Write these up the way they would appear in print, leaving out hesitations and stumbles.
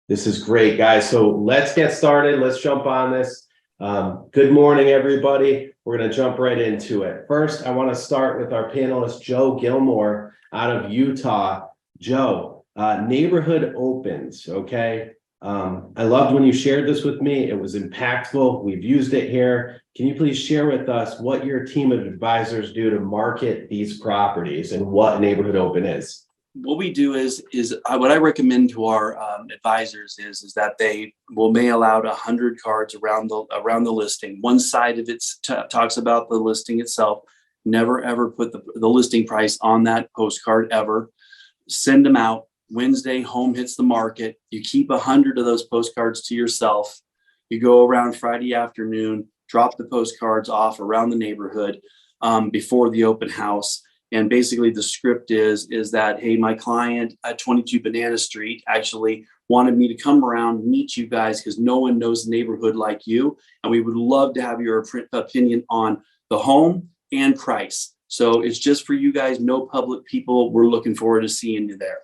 This is great, guys. So let's get started. Let's jump on this. Good morning, everybody. We're going to jump right into it. First, I want to start with our panelist, Joe Gilmour out of Utah. Joe, neighborhood opens, okay? I loved when you shared this with me. It was impactful. We've used it here. Can you please share with us what your team of advisors do to market these properties and what a neighborhood open is? What we do is what I recommend to our advisors is that they will mail out 100 cards around the listing. One side of it talks about the listing itself. Never ever put the listing price on that postcard ever. Send them out. Wednesday, home hits the market. You keep 100 of those postcards to yourself. You go around Friday afternoon, drop the postcards off around the neighborhood before the open house. And basically the script is that, hey, my client at 22 Banana Street actually wanted me to come around, meet you guys because no one knows the neighborhood like you. And we would love to have your opinion on the home and price. So it's just for you guys, no public people. We're looking forward to seeing you there.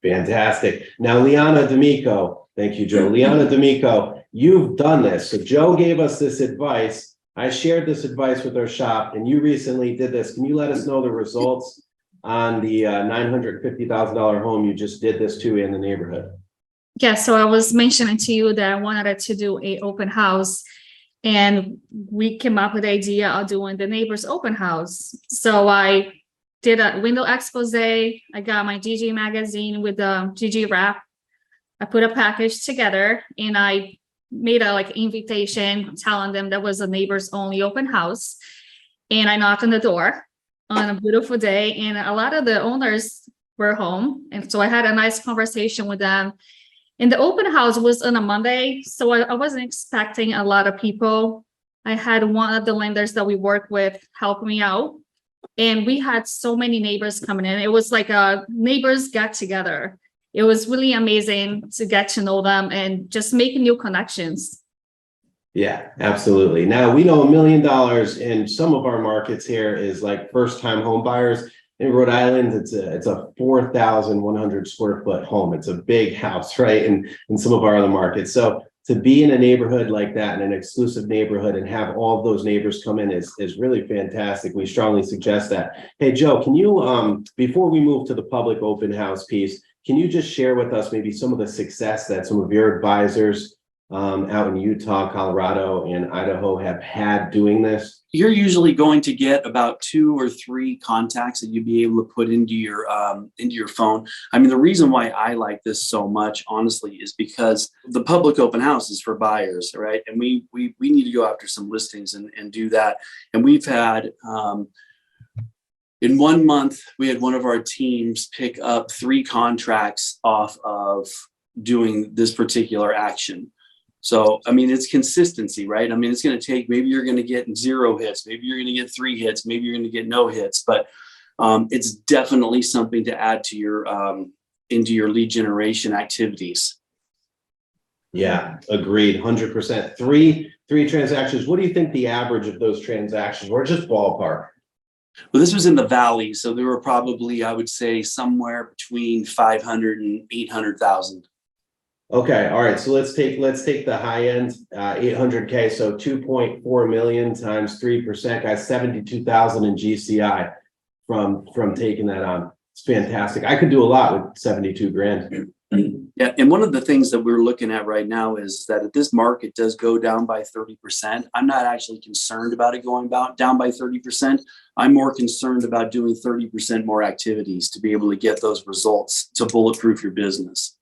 Fantastic. Now, Liana D'Amico, thank you, Joe. Liana D'Amico, you've done this. So Joe gave us this advice. I shared this advice with our shop, and you recently did this. Can you let us know the results on the $950,000 home you just did this to in the neighborhood? Yeah, so I was mentioning to you that I wanted to do an open house, and we came up with the idea of doing the neighbor's open house. So I did a window expose. I got my GG magazine with the GG wrap. I put a package together, and I made a invitation telling them that was a neighbors only open house. And I knocked on the door on a beautiful day, and a lot of the owners were home. And so I had a nice conversation with them. And the open house was on a Monday, so I wasn't expecting a lot of people. I had one of the lenders that we work with help me out. And we had so many neighbors coming in. It was like a neighbors get together. It was really amazing to get to know them and just make new connections. Yeah, absolutely. Now, we know $1 million in some of our markets here is like first-time home buyers. In Rhode Island, it's a 4,100 square foot home. It's a big house, right? And in some of our other markets. So to be in a neighborhood like that, in an exclusive neighborhood, and have all of those neighbors come in is really fantastic. We strongly suggest that. Hey, Joe, can you, before we move to the public open house piece, can you just share with us maybe some of the success that some of your advisors out in Utah, Colorado, and Idaho have had doing this? You're usually going to get about 2 or 3 contacts that you'd be able to put into your phone. I mean, the reason why I like this so much, honestly, is because the public open house is for buyers, right? And we need to go after some listings and do that. And we've had in 1 month, we had one of our teams pick up 3 contracts off of doing this particular action. So, I mean, it's consistency, right? I mean, it's going to take, maybe you're going to get 0 hits, maybe you're going to get 3 hits, maybe you're going to get no hits, but it's definitely something to add to your into your lead generation activities. Yeah, agreed, 100%. Three transactions. What do you think the average of those transactions were? Just ballpark. Well, this was in the valley, so there were probably, I would say, somewhere between 500 and 800,000. Okay, all right. So let's take the high end, 800K. So 2.4 million times 3%, guys, 72,000 in GCI from taking that on. It's fantastic. I could do a lot with 72 grand. Yeah, and one of the things that we're looking at right now is that if this market does go down by 30%, I'm not actually concerned about it going down by 30%. I'm more concerned about doing 30% more activities to be able to get those results to bulletproof your business.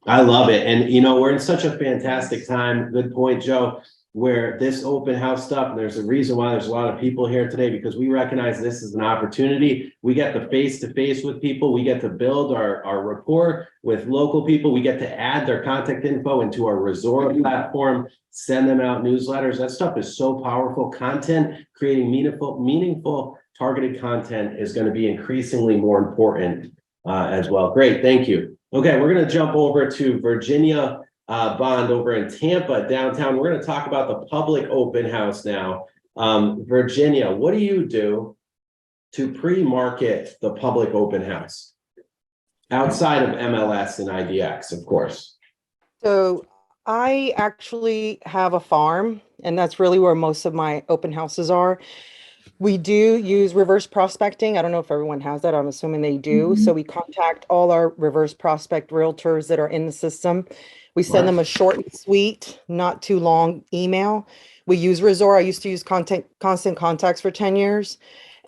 I love it. And, you know, we're in such a fantastic time. Good point, Joe, where this open house stuff, and there's a reason why there's a lot of people here today, because we recognize this is an opportunity. We get the face-to-face with people. We get to build our rapport with local people. We get to add their contact info into our resort platform, send them out newsletters. That stuff is so powerful. Content, creating meaningful targeted content is going to be increasingly more important as well. Great. Thank you. Okay, we're going to jump over to Virginia Bond over in Tampa downtown. We're going to talk about the public open house now. Virginia, what do you do to pre-market the public open house? outside of MLS and IDX, of course? So I actually have a farm, and that's really where most of my open houses are. We do use reverse prospecting. I don't know if everyone has that. I'm assuming they do. So we contact all our reverse prospect realtors that are in the system. We send them a short and sweet, not too long email. We use Resor. I used to use Constant Contacts for 10 years.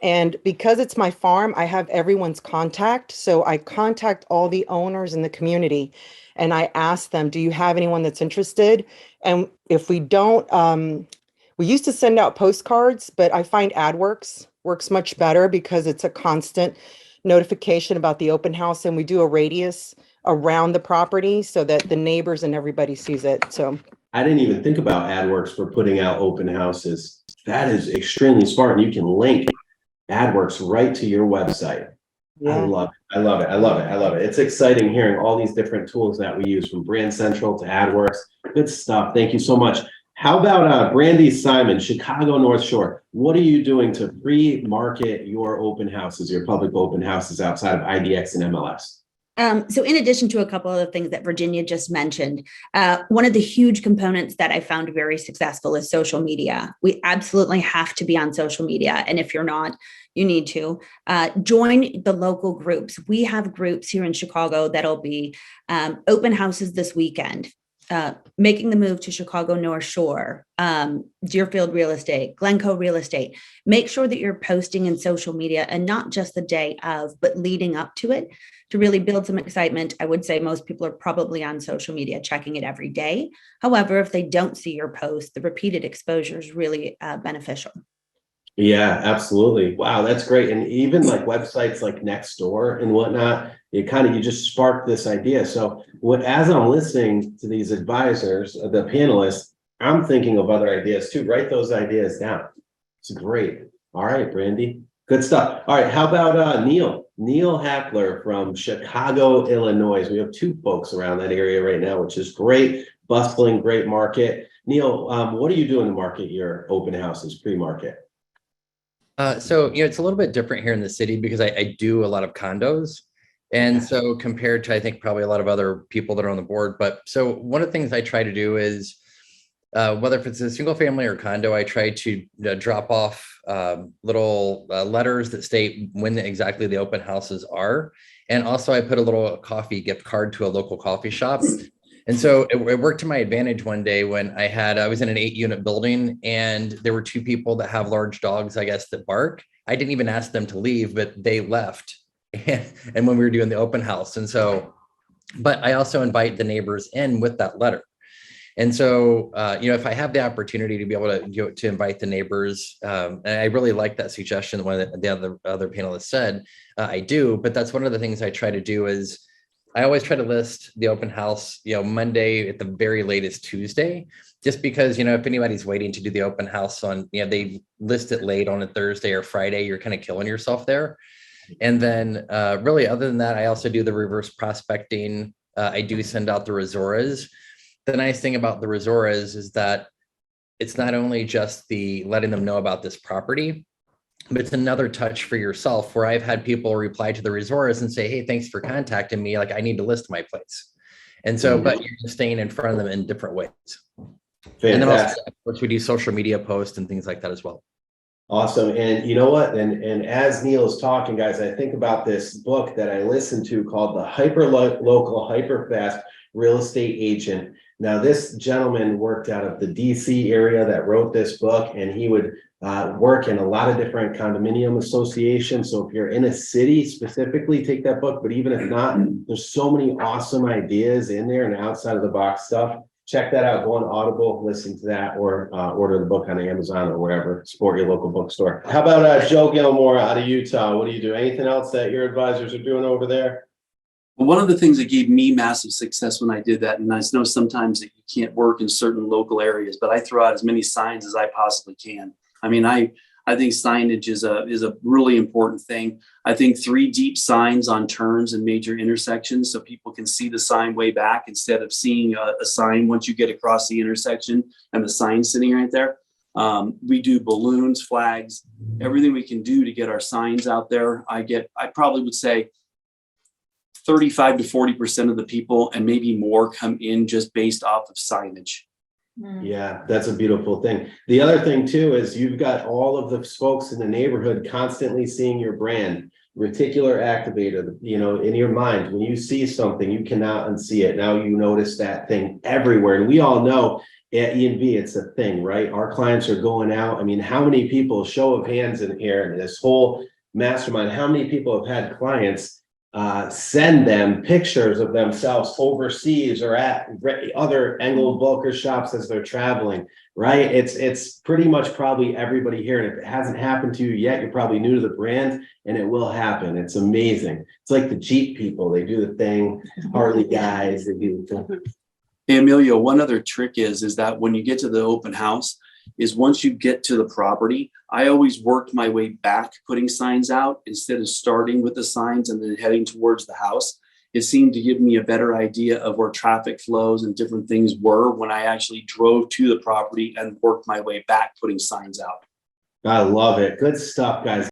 And because it's my farm, I have everyone's contact. So I contact all the owners in the community and I ask them, do you have anyone that's interested? And if we don't, we used to send out postcards, but I find AdWorks works much better because it's a constant notification about the open house, and we do a radius around the property so that the neighbors and everybody sees it. So I didn't even think about AdWorks for putting out open houses. That is extremely smart. And you can link AdWorks right to your website. I yeah. love it. I love it. I love it. I love it. It's exciting hearing all these different tools that we use, from Brand Central to AdWorks. Good stuff. Thank you so much. How about Brandy Simon, Chicago North Shore? What are you doing to pre-market your open houses, your public open houses outside of IDX and MLS? So in addition to a couple of the things that Virginia just mentioned, one of the huge components that I found very successful is social media. We absolutely have to be on social media. And if you're not, you need to join the local groups. We have groups here in Chicago that'll be open houses this weekend. Making the move to Chicago North Shore, Deerfield Real Estate, Glencoe Real Estate. Make sure that you're posting in social media, and not just the day of, but leading up to it, to really build some excitement. I would say most people are probably on social media checking it every day. However, if they don't see your post, the repeated exposure is really beneficial. Yeah, absolutely. Wow, that's great. And even like websites like Nextdoor and whatnot, you just sparked this idea. So as I'm listening to these advisors, the panelists, I'm thinking of other ideas too. Write those ideas down. It's great. All right, Brandy. Good stuff. All right, how about Neil Hackler from Chicago, Illinois. We have two folks around that area right now, which is great. Bustling, great market. Neil, what are you doing to market your open houses, pre-market? So, it's a little bit different here in the city because I do a lot of condos. And so compared to, I think, probably a lot of other people that are on the board. But so one of the things I try to do is, whether if it's a single family or condo, I try to drop off little letters that state when exactly the open houses are. And also I put a little coffee gift card to a local coffee shop. And so it worked to my advantage one day when I was in an 8-unit building, and there were two people that have large dogs, I guess, that bark. I didn't even ask them to leave, but they left. And when we were doing the open house. And so, but I also invite the neighbors in with that letter. And so, if I have the opportunity to be able to invite the neighbors, and I really like that suggestion that one of the other panelists said, I do, but that's one of the things I try to do is I always try to list the open house, Monday at the very latest Tuesday, just because, if anybody's waiting to do the open house on, they list it late on a Thursday or Friday, you're kind of killing yourself there. And then really, other than that, I also do the reverse prospecting. I do send out the Resoras. The nice thing about the Resoras is that it's not only just the letting them know about this property, but it's another touch for yourself, where I've had people reply to the Resoras and say, hey, thanks for contacting me. Like, I need to list my place. And so, but you're just staying in front of them in different ways. Fantastic. And then also, of course, we do social media posts and things like that as well. Awesome. And you know what? And as Neil is talking, guys, I think about this book that I listened to called The Hyper Local Hyper Fast Real Estate Agent. Now, this gentleman worked out of the DC area that wrote this book, and he would work in a lot of different condominium associations. So if you're in a city specifically, take that book. But even if not, there's so many awesome ideas in there and outside of the box stuff. Check that out. Go on Audible, listen to that, or order the book on Amazon or wherever. Support your local bookstore. How about Joe Gilmour out of Utah? What do you do? Anything else that your advisors are doing over there? One of the things that gave me massive success when I did that, and I know sometimes that you can't work in certain local areas, but I throw out as many signs as I possibly can. I mean, I think signage is a really important thing. I think 3 deep signs on turns and major intersections, so people can see the sign way back instead of seeing a sign once you get across the intersection and the sign sitting right there. We do balloons, flags, everything we can do to get our signs out there. I probably would say 35 to 40% of the people and maybe more come in just based off of signage. Yeah, that's a beautiful thing. The other thing too is you've got all of the folks in the neighborhood constantly seeing your brand, reticular activator, you know, in your mind. When you see something, you cannot unsee it. Now you notice that thing everywhere. And we all know at E&V, it's a thing, right? Our clients are going out. I mean, how many people, show of hands in here, in this whole mastermind, how many people have had clients send them pictures of themselves overseas or at other Engel Volkers shops as they're traveling, right? It's pretty much probably everybody here. And if it hasn't happened to you yet, you're probably new to the brand, and it will happen. It's amazing. It's like the Jeep people. They do the thing. Harley guys, they do the thing. Hey, Emilio, one other trick is that when you get to the open house, is once you get to the property, I always worked my way back putting signs out instead of starting with the signs and then heading towards the house. It seemed to give me a better idea of where traffic flows and different things were when I actually drove to the property and worked my way back putting signs out. I love it. Good stuff, guys.